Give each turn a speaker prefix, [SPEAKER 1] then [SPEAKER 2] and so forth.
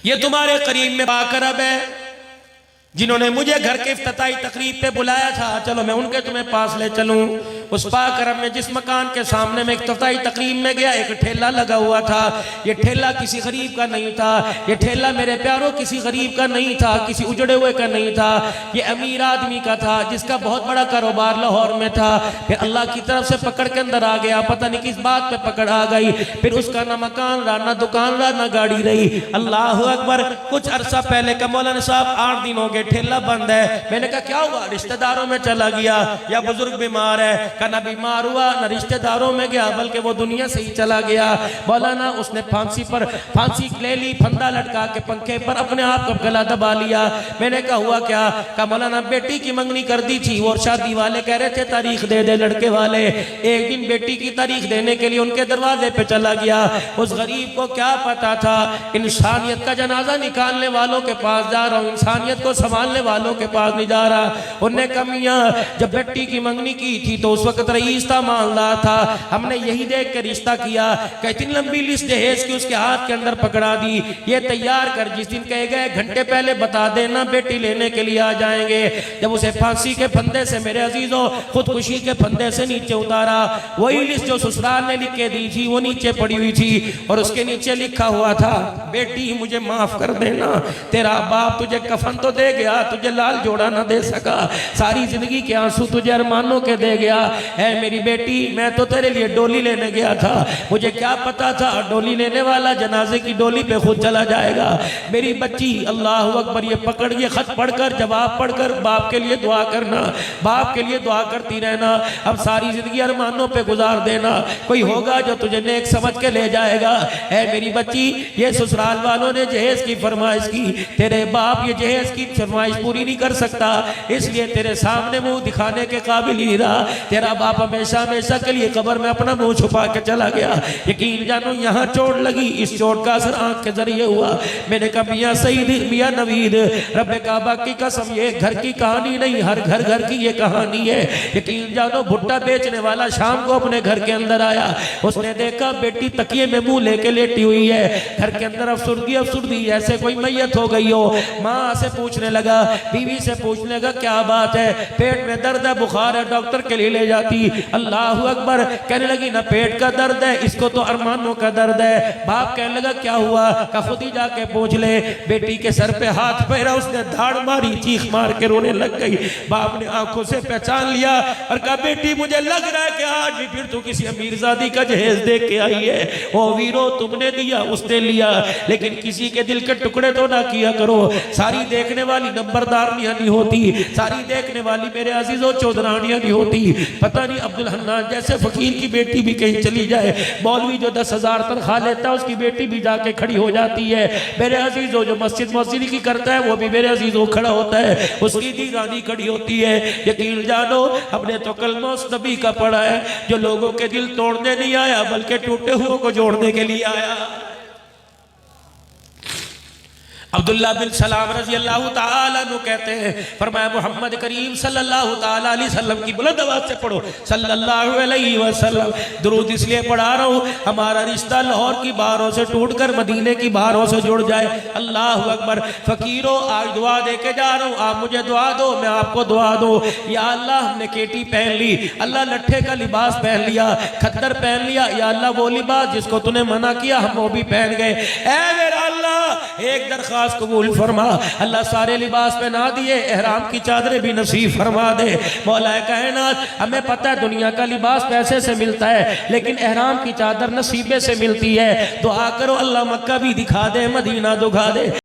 [SPEAKER 1] ये तुम्हारे करीब में बाकरब है जिन्होंने मुझे घर के इफ्तिताई तकरीब पे बुलाया था, चलो मैं उनके तुम्हें पास ले चलूं। उस पाकरब में जिस मकान के सामने मैं इफ्तिताई तकरीब में गया, एक ठेला लगा हुआ था। ये ठेला किसी गरीब का नहीं था, ये ठेला मेरे प्यारों किसी गरीब का नहीं था, किसी उजड़े हुए का नहीं था, ये अमीर आदमी का था जिसका बहुत बड़ा कारोबार लाहौर में था। फिर अल्लाह की तरफ से पकड़ के अंदर आ गया, पता नहीं किस बात पे पकड़ आ गई। फिर उसका ना मकान रहा, ना दुकान रहा, ना गाड़ी रही। अल्लाह अकबर। कुछ अरसा पहले का मौलाना साहब 8 दिन हो गए ठेला बंद है। मैंने कहा क्या हुआ? रिश्तेदारों में चला गया या बुजुर्ग बीमार है? का ना बीमार हुआ ना रिश्तेदारों में गया, बल्कि वो दुनिया से ही चला गया। मौलाना उसने फांसी ले ली, फंदा लटका के पंखे पर अपने आप को गला दबा लिया। मैंने कहा हुआ क्या? का मौलाना बेटी की मंगनी कर दी थी और शादी वाले कह रहे थे तारीख दे दे लड़के वाले। एक दिन बेटी की तारीख देने के लिए उनके दरवाजे पे चला गया। उस गरीब को क्या पता था इंसानियत का जनाजा निकालने वालों के पास जा रहा हूँ, इंसानियत को संभालने वालों के पास नहीं जा रहा। उनने कमियां जब बेटी की मंगनी की थी तो उस वक्त रईस था, मालदार था। हमने यही देख के रिश्ता किया कि इतनी लंबी लिस्ट दहेज की उसके हाथ के अंदर पकड़ा दी। ये तैयार कर, जिस दिन कहे गए घंटे पहले बता देना बेटी लेने के लिए आ जाएंगे। जब उसे फांसी के फंदे से मेरे अजीजों खुदकुशी के फंदे से नीचे उतारा, वही लिस्ट जो ससुराल ने लिख के दी थी वो नीचे पड़ी हुई थी और उसके नीचे लिखा हुआ था, बेटी मुझे माफ कर देना, तेरा बाप तुझे कफन तो दे गया, तुझे लाल जोड़ा ना दे सका, सारी जिंदगी के आंसू तुझे अरमानों के दे गया है मेरी बेटी। मैं तो तेरे लिए डोली लेने गया था, मुझे क्या पता था डोली लेने वाला जनाजे की डोली पे खुद चला जाएगा। मेरी बच्ची अल्लाह अकबर। ये पकड़, ये खत पढ़कर जवाब पढ़कर बाप के लिए दुआ करना, बाप के लिए दुआ करती रहना। अब सारी जिंदगी अरमानों पे गुजार देना, कोई होगा जो तुझे नेक समझ के ले जाएगा। है मेरी बच्ची, ये ससुराल वालों ने जहेज की फरमाइश की, तेरे बाप ये जहेज की फरमाइश पूरी नहीं कर सकता, इसलिए तेरे सामने मुंह दिखाने के काबिल ही रहा। तेरा बाप हमेशा हमेशा के लिए कब्र में अपना मुंह छुपा के चला गया। यकीन जानो यहाँ चोट लगी, इस चोट का असर आंख के जरिए हुआ। मैंने कहा मियां सईद, मियां नवीद, रब्बे काबा की कसम ये घर की कहानी नहीं, हर घर घर की ये कहानी है। यकीन जानो भुट्टा बेचने वाला शाम को अपने घर के अंदर आया, उसने देखा बेटी तकिए में मुंह लेके लेटी हुई है, घर के अंदर अफसुर्दी अफसुर्दी ऐसे कोई मैयत हो गई हो। माँ से पूछने लगा, बीवी से पूछने लगा क्या बात है, पेट में दर्द है, बुखार है, डॉक्टर के लिए ले जाती। अल्लाह अकबर। कहने लगी ना पेट का दर्द है, इसको तो अरमानों का दर्द है। बाप कहने लगा क्या हुआ? का खुद ही जाके पूछ ले। बेटी के सर पे हाथ फेरा, उसने धाड़ मारी, चीख मार के रोने लग गई। बाप ने आंखों से पहचान लिया और कहा बेटी मुझे लग रहा है कि आज भी फिर तू किसी अमीरजादी का जहेज देख के आई है। ओ वीरो, तुमने दिया उसने लिया, लेकिन किसी के दिल के टुकड़े तो ना किया करो। सारी देखने वाली नंबरदारनियां नहीं होती, सारी देखने वाली मेरे अजीजों चौधरानियां नहीं होती। पता नहीं अब्दुल हन्नान जैसे फकीर की बेटी भी कहीं चली जाए, मौलवी जो 10,000 तनख्वाह लेता है उसकी बेटी भी जाके खड़ी हो जाती है। मेरे अजीजों जो मस्जिद की करता है वो भी मेरे अजीजों खड़ा होता है, उसकी दी रानी खड़ी होती है। यकीन जानो हमने तो कलमा उस नबी का पढ़ा है जो लोगों के दिल तोड़ने नहीं आया बल्कि टूटे हुए को जोड़ने के लिए आया। अब्दुल्ला बिन सलाम रजी अल्लाह ताला अन्हु कहते हैं, फरमाया मोहम्मद करीम सल्लल्लाहु ताला अलैहि वसल्लम की बुलंद आवाज से पढ़ो सल्लल्लाहु अलैहि वसल्लम। दुरूद इसलिए पढ़ा रहा हूँ हमारा रिश्ता लाहौर की बारों से टूटकर मदीने की बारों से जुड़ जाए। अल्लाह अकबर। फकीरों आज दुआ दे के जा रहा हूँ, आप मुझे दुआ दो, मैं आपको दुआ दो। या अल्लाह हमने केटी पहन ली, अल्लाह लट्ठे का लिबास पहन लिया, खद्दर पहन लिया, या अल्लाह वो लिबास जिसको तूने मना किया हम वो भी पहन गए। ऐ मेरा अल्लाह एक दरख्वास्त कबूल फरमा, अल्लाह सारे लिबास पहना दिए, एहराम की चादरें भी नसीब फरमा दे। मौला कायनात हमें पता है दुनिया का लिबास पैसे से मिलता है, लेकिन एहराम की चादर नसीबे से मिलती है। दुआ करो अल्लाह मक्का भी दिखा दे, मदीना दिखा दे।